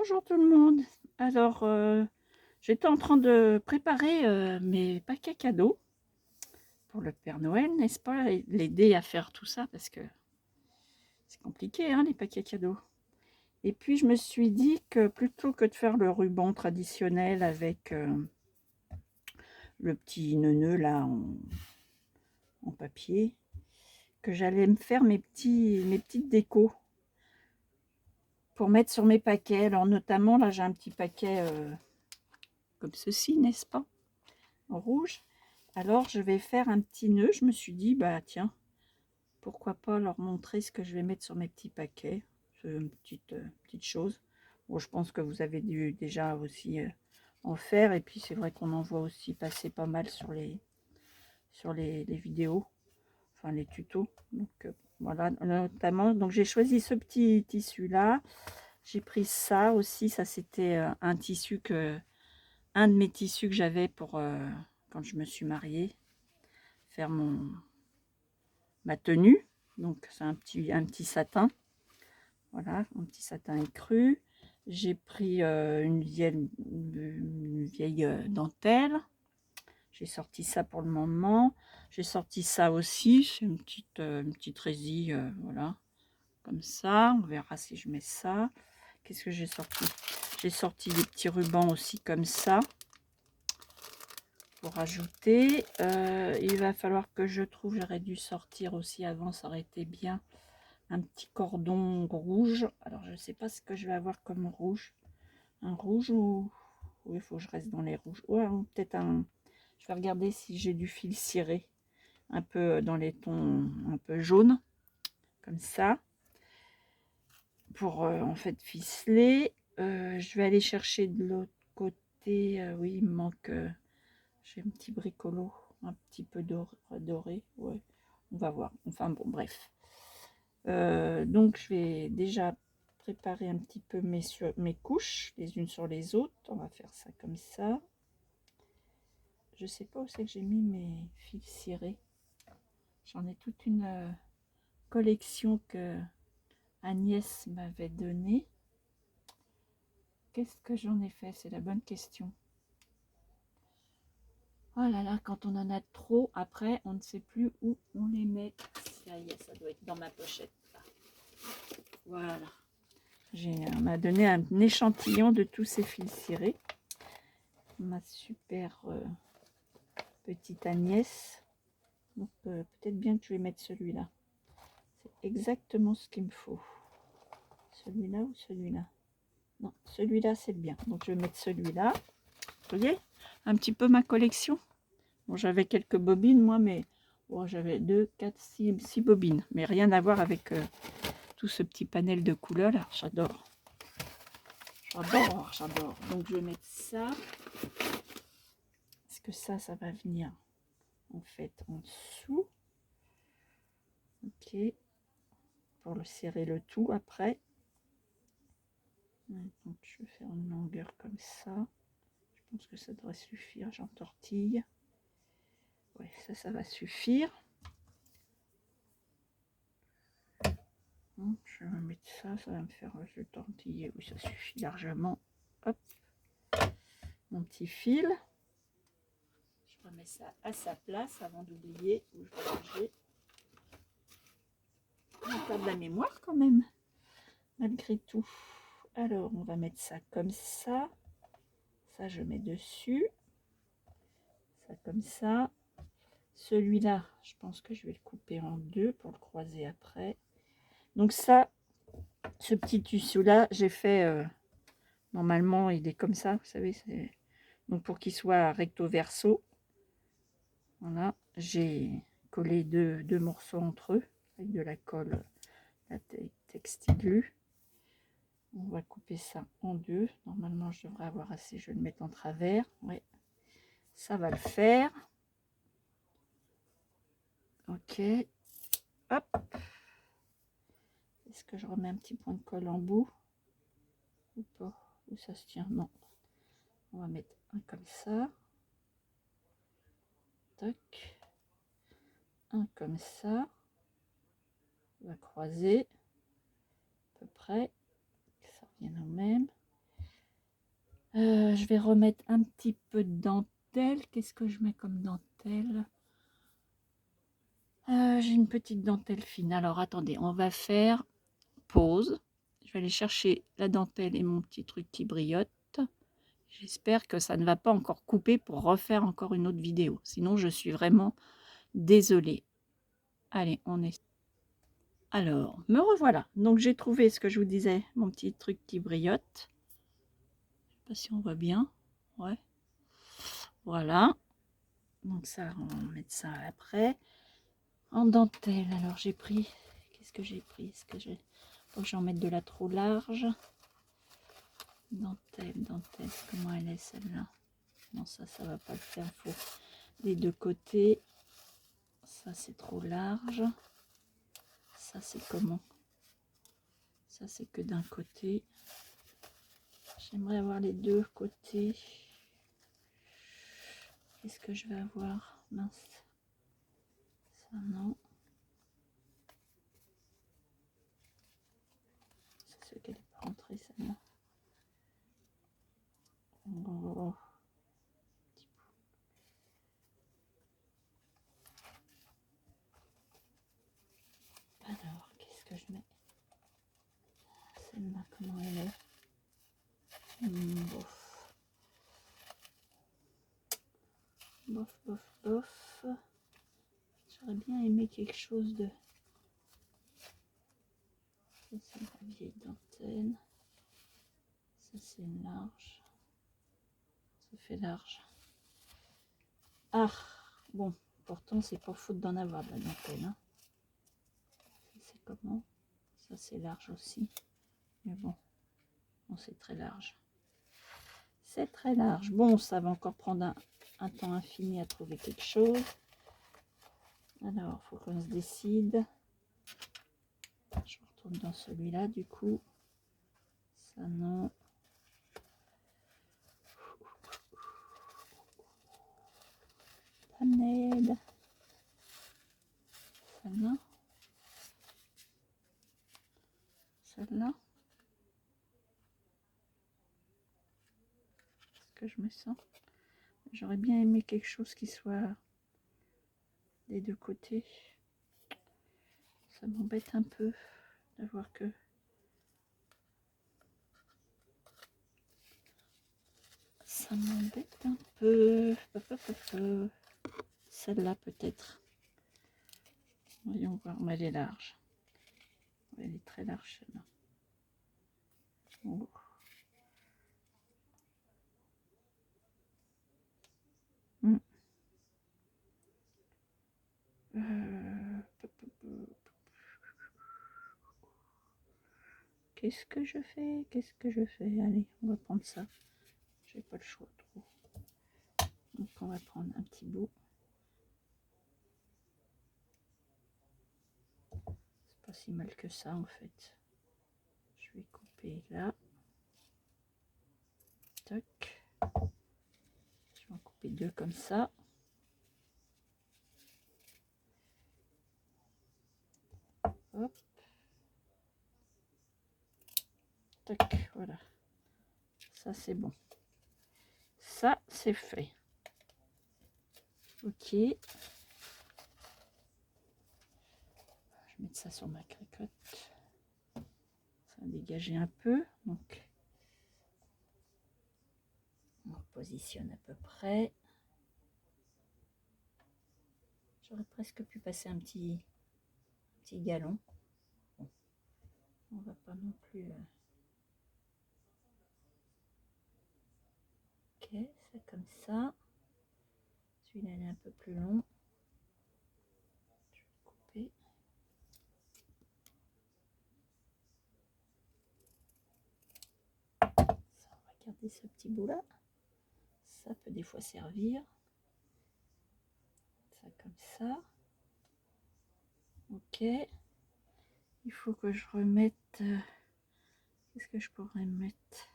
Bonjour tout le monde. Alors, j'étais en train de préparer mes paquets cadeaux pour le Père Noël, n'est-ce pas? Et l'aider à faire tout ça parce que c'est compliqué, hein, les paquets cadeaux. Et puis, je me suis dit que plutôt que de faire le ruban traditionnel avec le petit neuneu là en papier, que j'allais me faire mes petites décos pour mettre sur mes paquets. Alors, notamment, là, j'ai un petit paquet comme ceci, n'est-ce pas? En rouge. Alors je vais faire un petit nœud. Je me suis dit, bah tiens, pourquoi pas leur montrer ce que je vais mettre sur mes petits paquets. C'est une petite chose. Bon, je pense que vous avez dû déjà aussi en faire. Et puis c'est vrai qu'on en voit aussi passer pas mal sur les vidéos, enfin les tutos. Donc voilà, notamment. Donc j'ai choisi ce petit tissu là. J'ai pris ça aussi. Ça c'était un de mes tissus que j'avais pour quand je me suis mariée, faire ma tenue. Donc c'est un petit satin, voilà, un petit satin écru. J'ai pris une vieille dentelle. J'ai sorti ça pour le moment. J'ai sorti ça aussi, c'est une petite résille, voilà, comme ça. On verra si je mets ça. Qu'est-ce que j'ai sorti? J'ai sorti des petits rubans aussi comme ça pour ajouter. Il va falloir que je trouve, j'aurais dû sortir aussi avant, ça aurait été bien, un petit cordon rouge. Alors je sais pas ce que je vais avoir comme rouge. Un rouge ou... Oui, il faut que je reste dans les rouges. Ouais, peut-être un... Je vais regarder si j'ai du fil ciré. Un peu dans les tons un peu jaunes. Comme ça. Pour en fait ficeler. Je vais aller chercher de l'autre côté. Oui, il me manque... j'ai un petit bricolo. Un petit peu doré. Ouais, on va voir. Enfin bon, bref. Donc je vais déjà préparer un petit peu mes couches les unes sur les autres. On va faire ça comme ça. Je sais pas où c'est que j'ai mis mes fils cirés. J'en ai toute une collection que Agnès m'avait donnée. Qu'est-ce que j'en ai fait? C'est la bonne question. Oh là là, quand on en a trop, après on ne sait plus où on les met. Ça y est, ça doit être dans ma pochette. Voilà. On m'a donné un échantillon de tous ces fils cirés. Ma super petite Agnès. Donc peut-être bien que je vais mettre celui-là. C'est exactement ce qu'il me faut. Celui-là ou celui-là? Non, celui-là c'est bien. Donc je vais mettre celui-là. Vous voyez un petit peu ma collection. Bon, j'avais quelques bobines moi, mais bon, j'avais 2, 4, 6 bobines. Mais rien à voir avec tout ce petit panel de couleurs là. J'adore. J'adore, j'adore. Donc je vais mettre ça. Est-ce que ça va venir en fait en dessous? Ok. Pour le serrer le tout après. Donc je vais faire une longueur comme ça. Je pense que ça devrait suffire. J'entortille. Ouais, ça va suffire. Donc, je vais mettre ça, ça va me faire je tortiller. Oui, ça suffit largement. Hop, mon petit fil. Je remets ça à sa place avant d'oublier où je vais ranger. On perd de la mémoire quand même, malgré tout. Alors, on va mettre ça comme ça. Ça, je mets dessus. Ça comme ça. Celui-là, je pense que je vais le couper en deux pour le croiser après. Donc ça, ce petit tissu-là, j'ai fait... normalement, il est comme ça, vous savez. Donc pour qu'il soit recto verso, voilà, j'ai collé deux morceaux entre eux avec de la colle, la textilue. On va couper ça en deux. Normalement, je devrais avoir assez. Je vais le mettre en travers. Ouais, ça va le faire. Ok. Hop. Est-ce que je remets un petit point de colle en bout ou pas? Où ça se tient? Non. On va mettre un comme ça. Tac. Un comme ça. On va croiser à peu près. Que ça revienne au même. Je vais remettre un petit peu de dentelle. Qu'est-ce que je mets comme dentelle? J'ai une petite dentelle fine. Alors attendez, on va faire pause. Je vais aller chercher la dentelle et mon petit truc qui brillante. J'espère que ça ne va pas encore couper pour refaire encore une autre vidéo. Sinon, je suis vraiment désolée. Allez, on est... Alors, me revoilà. Donc, j'ai trouvé ce que je vous disais, mon petit truc qui brillote. Je sais pas si on voit bien. Ouais. Voilà. Donc ça, on va mettre ça après. En dentelle, alors j'ai pris... Qu'est-ce que j'ai pris? Est-ce que j'ai... Faut que j'en mette de la trop large. Dentelle, comment elle est celle-là? Non, ça va pas le faire. Faut les deux côtés. Ça, c'est trop large. Ça, c'est comment? Ça, c'est que d'un côté. J'aimerais avoir les deux côtés. Qu'est-ce que je vais avoir? Mince. Ça, non. C'est ce qu'elle n'est pas rentrée, celle-là. Oh. Alors, qu'est-ce que je mets? Celle-là, comment elle est? Bof. Bof, bof, bof. J'aurais bien aimé quelque chose de... Ça, c'est la vieille dentelle. Ça, c'est large. Ça fait large. Ah, bon, pourtant, c'est pas faute d'en avoir de la dentelle. Hein. C'est comment? Ça, c'est large aussi. Mais bon, c'est très large. C'est très large. Bon, ça va encore prendre un temps infini à trouver quelque chose. Alors, il faut qu'on se décide. Je retourne dans celui-là, du coup. Ça, non. Panel. Celle-là. Celle-là. Est-ce que je me sens? J'aurais bien aimé quelque chose qui soit des deux côtés. Ça m'embête un peu d'avoir que... Ça m'embête un peu. Celle-là peut-être. Voyons voir, mais elle est large. Elle est très large celle-là. Oh. Qu'est-ce que je fais? Qu'est-ce que je fais? Allez, on va prendre ça. J'ai pas le choix trop. Donc on va prendre un petit bout. C'est pas si mal que ça en fait. Je vais couper là. Toc. Je vais en couper deux comme ça. Hop. Toc, voilà. Ça c'est bon. Ça c'est fait. Ok. Je vais mettre ça sur ma cricotte. Ça va dégager un peu. Donc on positionne à peu près. J'aurais presque pu passer un petit galon. Bon. On va pas non plus... Ok, c'est comme ça. Celui-là il est un peu plus long. Je vais couper. Ça, on va garder ce petit bout là. Ça peut des fois servir. Ça comme ça. Ok. Il faut que je remette... Qu'est-ce que je pourrais mettre?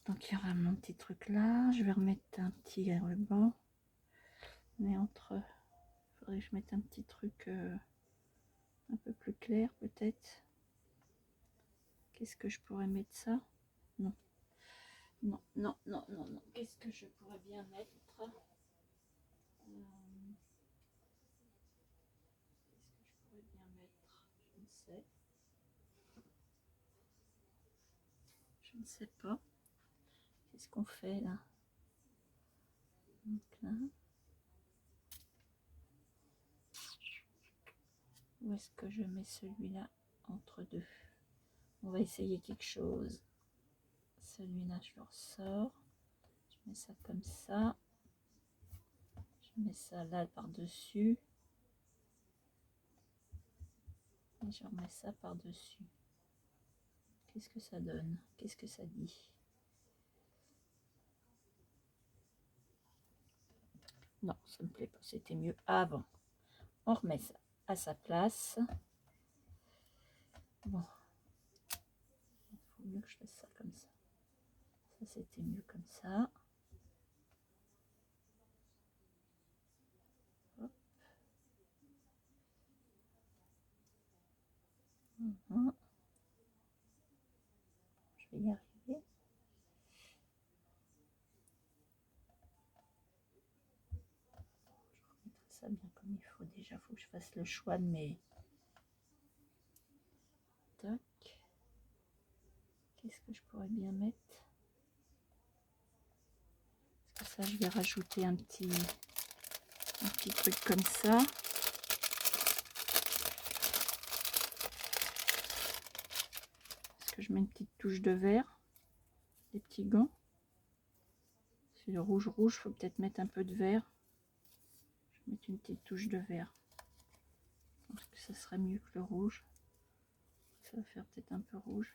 Donc il y aura mon petit truc là. Je vais remettre un petit ruban. Mais entre... Il faudrait que je mette un petit truc un peu plus clair peut-être. Qu'est-ce que je pourrais mettre ça? Non. Non, non, non, non, non. Qu'est-ce que je pourrais bien mettre? Qu'est-ce que je pourrais bien mettre? Je ne sais. Je ne sais pas. Qu'est-ce qu'on fait là? Donc là. Où est-ce que je mets celui-là entre deux? On va essayer quelque chose. Celui-là, je le ressors. Je mets ça comme ça. Je mets ça là par-dessus. Et je remets ça par-dessus. Qu'est-ce que ça donne? Qu'est-ce que ça dit? Non, ça me plaît pas. C'était mieux avant. On remet ça à sa place. Bon. Il faut mieux que je fasse ça comme ça. Ça, c'était mieux comme ça. Hop. Je vais y arriver. Je remettrai ça bien comme il faut. Déjà, il faut que je fasse le choix de mes... Tac. Qu'est-ce que je pourrais bien mettre? Parce que ça, je vais rajouter un petit truc comme ça. Parce que je mets une petite touche de vert. Des petits gants. C'est le rouge, il faut peut-être mettre un peu de vert. Je vais mettre une petite touche de vert. Je pense que ça serait mieux que le rouge. Ça va faire peut-être un peu rouge.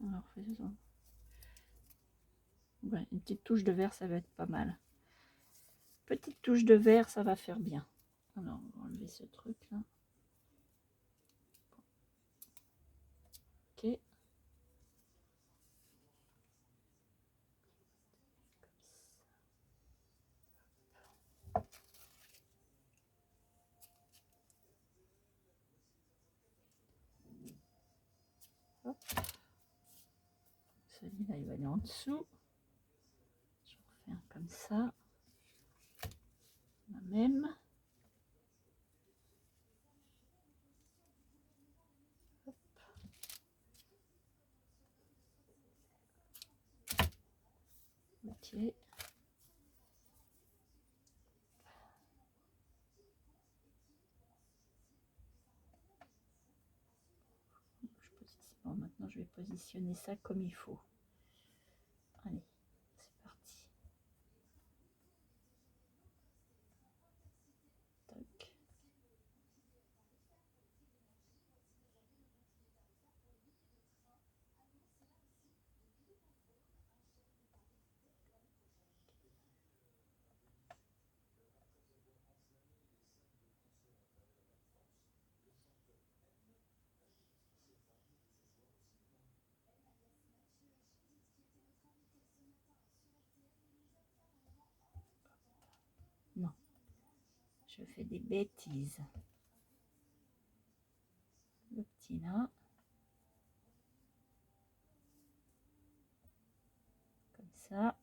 Alors faisons. Ouais, une petite touche de vert, ça va être pas mal. Petite touche de vert, ça va faire bien. Alors, on va enlever ce truc là. Ok. Celui-là, il va aller en dessous. Je refais un comme ça. La même. Hop. Ok. Bon, maintenant, je vais positionner ça comme il faut. Allez, c'est parti. Tac. Non, je fais des bêtises. Le petit là. Comme ça.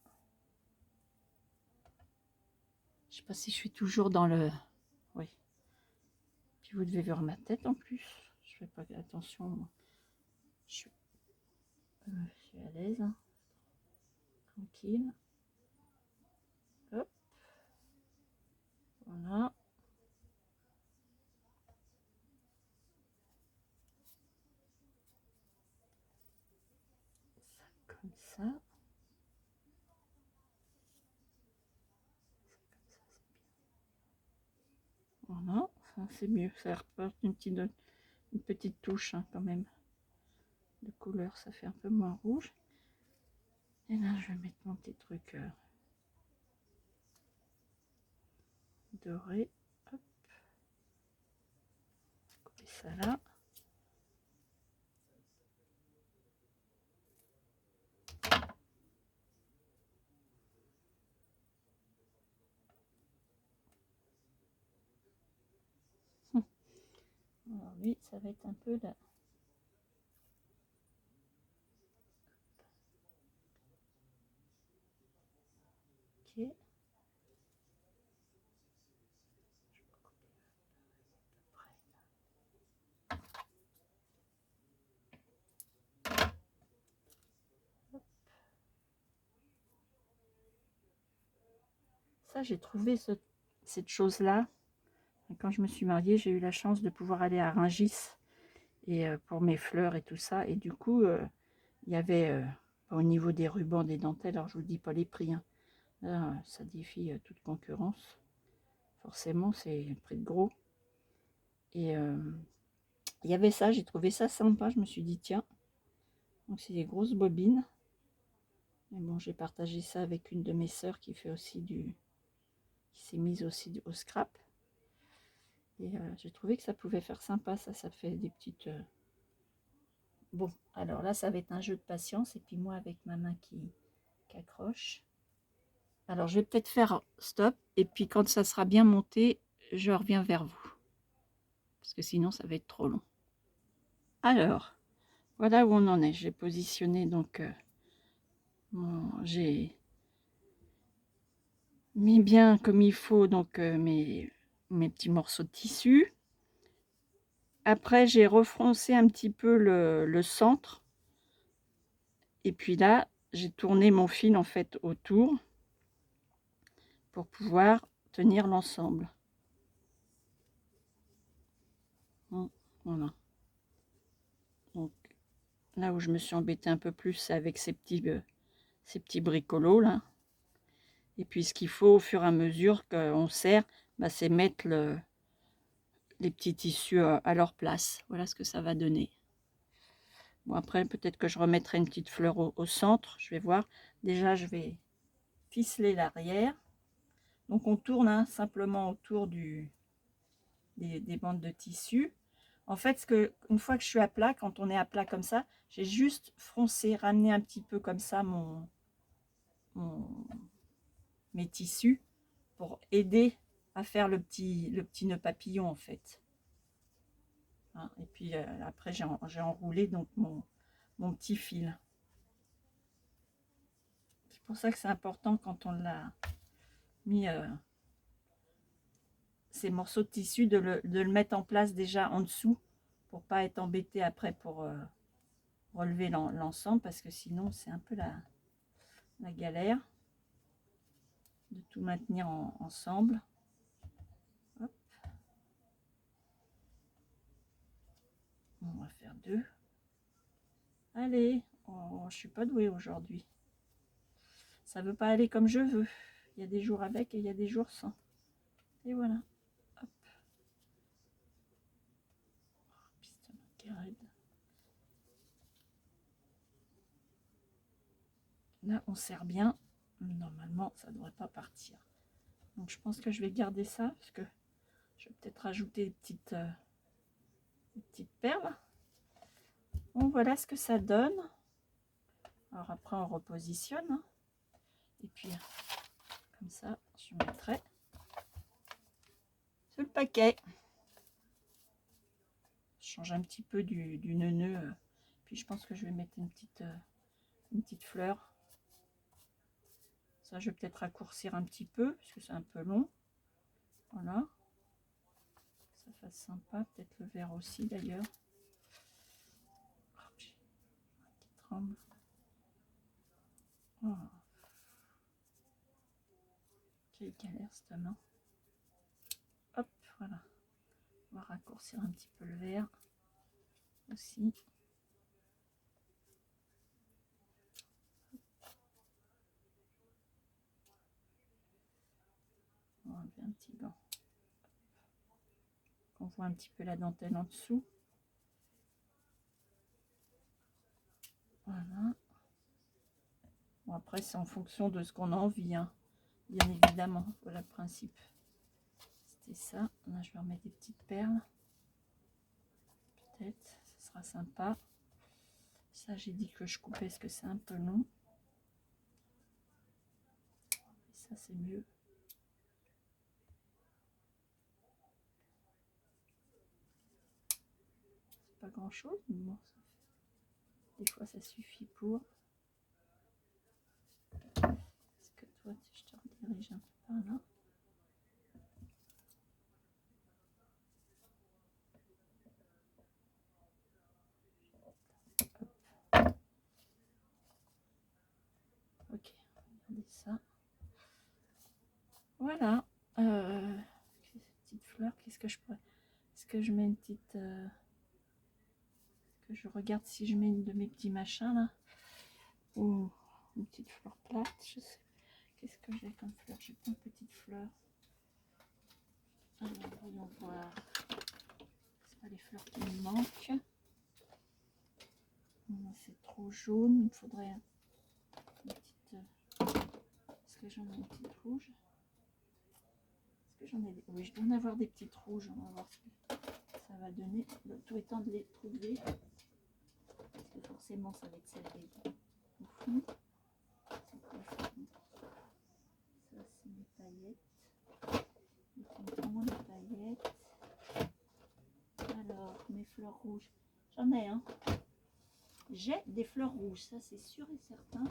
Je sais pas si je suis toujours dans le... Oui. Puis vous devez voir ma tête en plus. Je fais pas attention. Moi. Je suis à l'aise. Hein. Tranquille. Hop. Voilà. Comme ça. Voilà, c'est mieux. Ça apporte une petite touche hein, quand même de couleur. Ça fait un peu moins rouge. Et là, je vais mettre mon petit truc doré. Hop. Couper ça là. Alors lui, ça va être un peu là. Ok. Ça, j'ai trouvé cette chose-là. Quand je me suis mariée, j'ai eu la chance de pouvoir aller à Rungis et pour mes fleurs et tout ça. Et du coup, il y avait au niveau des rubans, des dentelles, alors je vous dis pas les prix, hein. Là, ça défie toute concurrence. Forcément, c'est un prix de gros. Et il y avait ça, j'ai trouvé ça sympa. Je me suis dit, tiens, donc c'est des grosses bobines. Mais bon, j'ai partagé ça avec une de mes sœurs qui fait aussi qui s'est mise aussi au scrap. Et j'ai trouvé que ça pouvait faire sympa, ça fait des petites... Bon, alors là, ça va être un jeu de patience. Et puis moi, avec ma main qui accroche. Alors, je vais peut-être faire stop. Et puis, quand ça sera bien monté, je reviens vers vous. Parce que sinon, ça va être trop long. Alors, voilà où on en est. J'ai positionné, donc, j'ai mis bien comme il faut, donc, mes petits morceaux de tissu. Après, j'ai refroncé un petit peu le centre. Et puis là, j'ai tourné mon fil, en fait, autour pour pouvoir tenir l'ensemble. Voilà. Donc, là où je me suis embêtée un peu plus, c'est avec ces petits bricolos là. Et puis ce qu'il faut au fur et à mesure qu'on serre, bah, c'est mettre les petits tissus à leur place. Voilà ce que ça va donner. Bon, après peut-être que je remettrai une petite fleur au centre, je vais voir. Déjà je vais ficeler l'arrière. Donc on tourne hein, simplement autour des bandes de tissu. En fait, une fois que je suis à plat, quand on est à plat comme ça, j'ai juste froncé, ramené un petit peu comme ça mes tissus pour aider à faire le petit nœud papillon en fait. Hein, et puis après, j'ai enroulé donc mon petit fil. C'est pour ça que c'est important quand on l'a mis ces morceaux de tissu de le mettre en place déjà en dessous pour pas être embêté après pour relever l'ensemble parce que sinon c'est un peu la galère de tout maintenir ensemble. Hop. On va faire 2. Allez, oh, je suis pas douée aujourd'hui. Ça veut pas aller comme je veux. Il y a des jours avec et il y a des jours sans. Et voilà. Hop. Piston qui raide. Là, on serre bien. Normalement, ça ne devrait pas partir. Donc, je pense que je vais garder ça parce que je vais peut-être rajouter des petites perles. Bon, voilà ce que ça donne. Alors après, on repositionne. Hein. Et puis, comme ça, je mettrai sur le paquet. Je change un petit peu du nœud. Puis, je pense que je vais mettre une petite fleur. Ça, je vais peut-être raccourcir un petit peu, parce que c'est un peu long. Voilà. Ça fasse sympa. Peut-être le vert aussi, d'ailleurs. Oh, qui tremble. Oh. Quelle galère, cette main. Hop, voilà. On va raccourcir un petit peu le vert aussi. On va enlever un petit gant. On voit un petit peu la dentelle en dessous. Voilà. Bon, après, c'est en fonction de ce qu'on a envie, hein. Bien évidemment. Voilà le principe. C'était ça. Là, je vais remettre des petites perles. Peut-être, ce sera sympa. Ça, j'ai dit que je coupais parce que c'est un peu long. Et ça, c'est mieux. C'est pas grand chose, mais bon, des fois, ça suffit pour. Est-ce que toi, je te redirai Voilà. Ok, regardez ça. Voilà. Ces petites fleurs, qu'est-ce que je pourrais... Est-ce que je mets une petite... Est-ce que je regarde si je mets une de mes petits machins là? Ou une petite fleur plate, je sais. Qu'est-ce que j'ai comme fleur? J'ai plein de petites fleurs. Alors, voyons voir. C'est pas les fleurs qui me manquent. C'est trop jaune. Il me faudrait une petite... Est-ce que j'en ai une petite rouge? Est-ce que j'en ai des... Oui, je dois en avoir des petites rouges. On va voir ce que ça va donner. Le tout étant de les trouver. Parce que forcément, ça va être celle au fond. C'est quoi ça? Ça, c'est mes paillettes. Les pompons, les paillettes. Alors, mes fleurs rouges. J'en ai, hein. J'ai des fleurs rouges, ça c'est sûr et certain.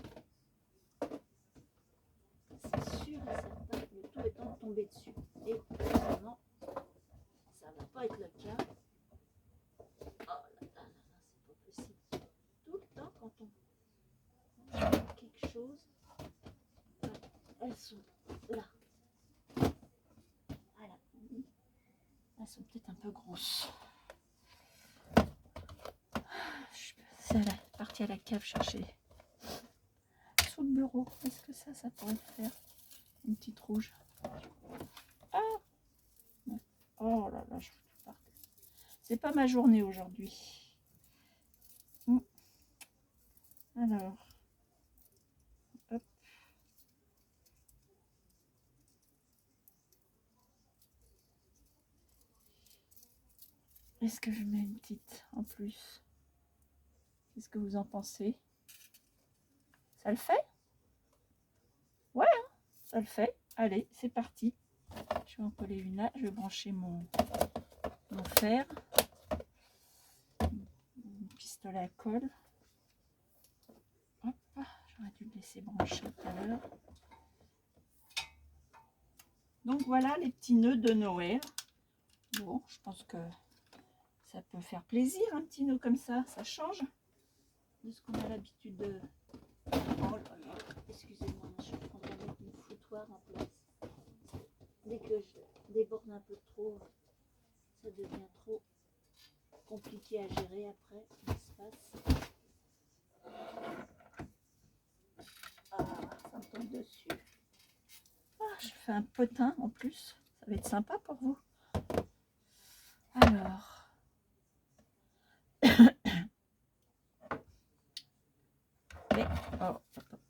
C'est sûr et certain. Le tout étant tombé dessus. Et évidemment, ça va pas être le cas. Oh là là là là, c'est pas possible. Tout le temps quand on fait quelque chose, elles sont là. Voilà. Elles sont peut-être un peu grosses. Je suis partie à la cave chercher sous le bureau. Est-ce que ça pourrait le faire? Une petite rouge. Ah! Oh là là, je fous tout par terre. C'est pas ma journée aujourd'hui. Alors, hop. Est-ce que je mets une petite en plus? Qu'est-ce que vous en pensez? Ça le fait? Ouais, hein, ça le fait. Allez, c'est parti. Je vais en coller une là. Je vais brancher mon fer. Mon pistolet à colle. Hop, j'aurais dû le laisser brancher tout à l'heure. Donc voilà les petits nœuds de Noël. Bon, je pense que ça peut faire plaisir un petit nœud comme ça. Ça change de ce qu'on a l'habitude de... Oh là là, excusez-moi, je prendrai mettre mon foutoir en place. Dès que je déborde un peu trop, ça devient trop compliqué à gérer après l'espace. Ah, ça me tombe dessus. Ah, je fais un potin en plus. Ça va être sympa pour vous. Alors. Mais, oh, hop, hop.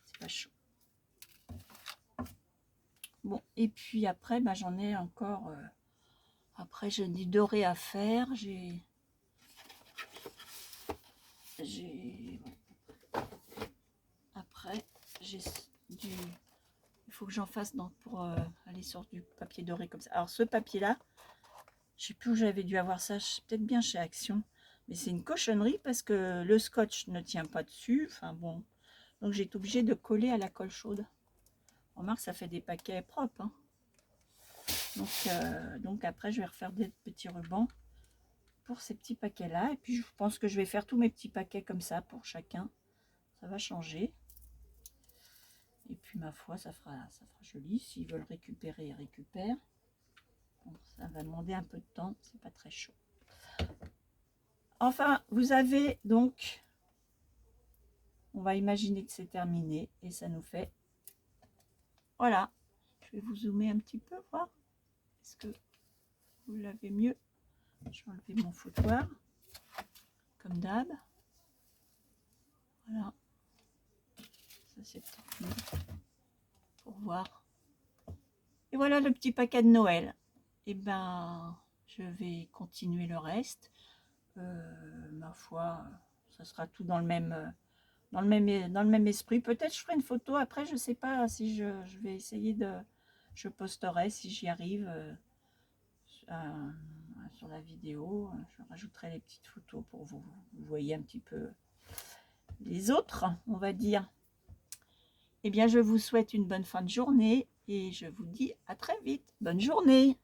C'est pas chaud. Bon, et puis après, bah, j'en ai encore... après, j'ai du doré à faire. Après, j'ai du... Il faut que j'en fasse pour aller sur du papier doré comme ça. Alors, ce papier-là, je sais plus où j'avais dû avoir ça. Peut-être bien chez Action. Mais c'est une cochonnerie parce que le scotch ne tient pas dessus. Enfin bon. Donc, j'ai été obligée de coller à la colle chaude. Remarque, ça fait des paquets propres. Hein. Donc après, je vais refaire des petits rubans pour ces petits paquets là, et puis je pense que je vais faire tous mes petits paquets comme ça pour chacun. Ça va changer, et puis ma foi, ça fera joli. S'ils veulent récupérer, ils récupèrent. Bon, ça va demander un peu de temps, c'est pas très chaud. Enfin, vous avez donc, on va imaginer que c'est terminé, et ça nous fait, voilà. Je vais vous zoomer un petit peu, voir, est-ce que vous l'avez mieux? Je vais enlever mon foutoir comme d'hab. Voilà, ça c'est pour voir. Et voilà le petit paquet de Noël. Et ben, je vais continuer le reste. Ma foi, ça sera tout dans le même esprit. Peut-être je ferai une photo après. Je sais pas si je vais essayer de. Je posterai si j'y arrive sur la vidéo. Je rajouterai les petites photos pour vous voyez un petit peu les autres, on va dire. Eh bien, je vous souhaite une bonne fin de journée et je vous dis à très vite. Bonne journée!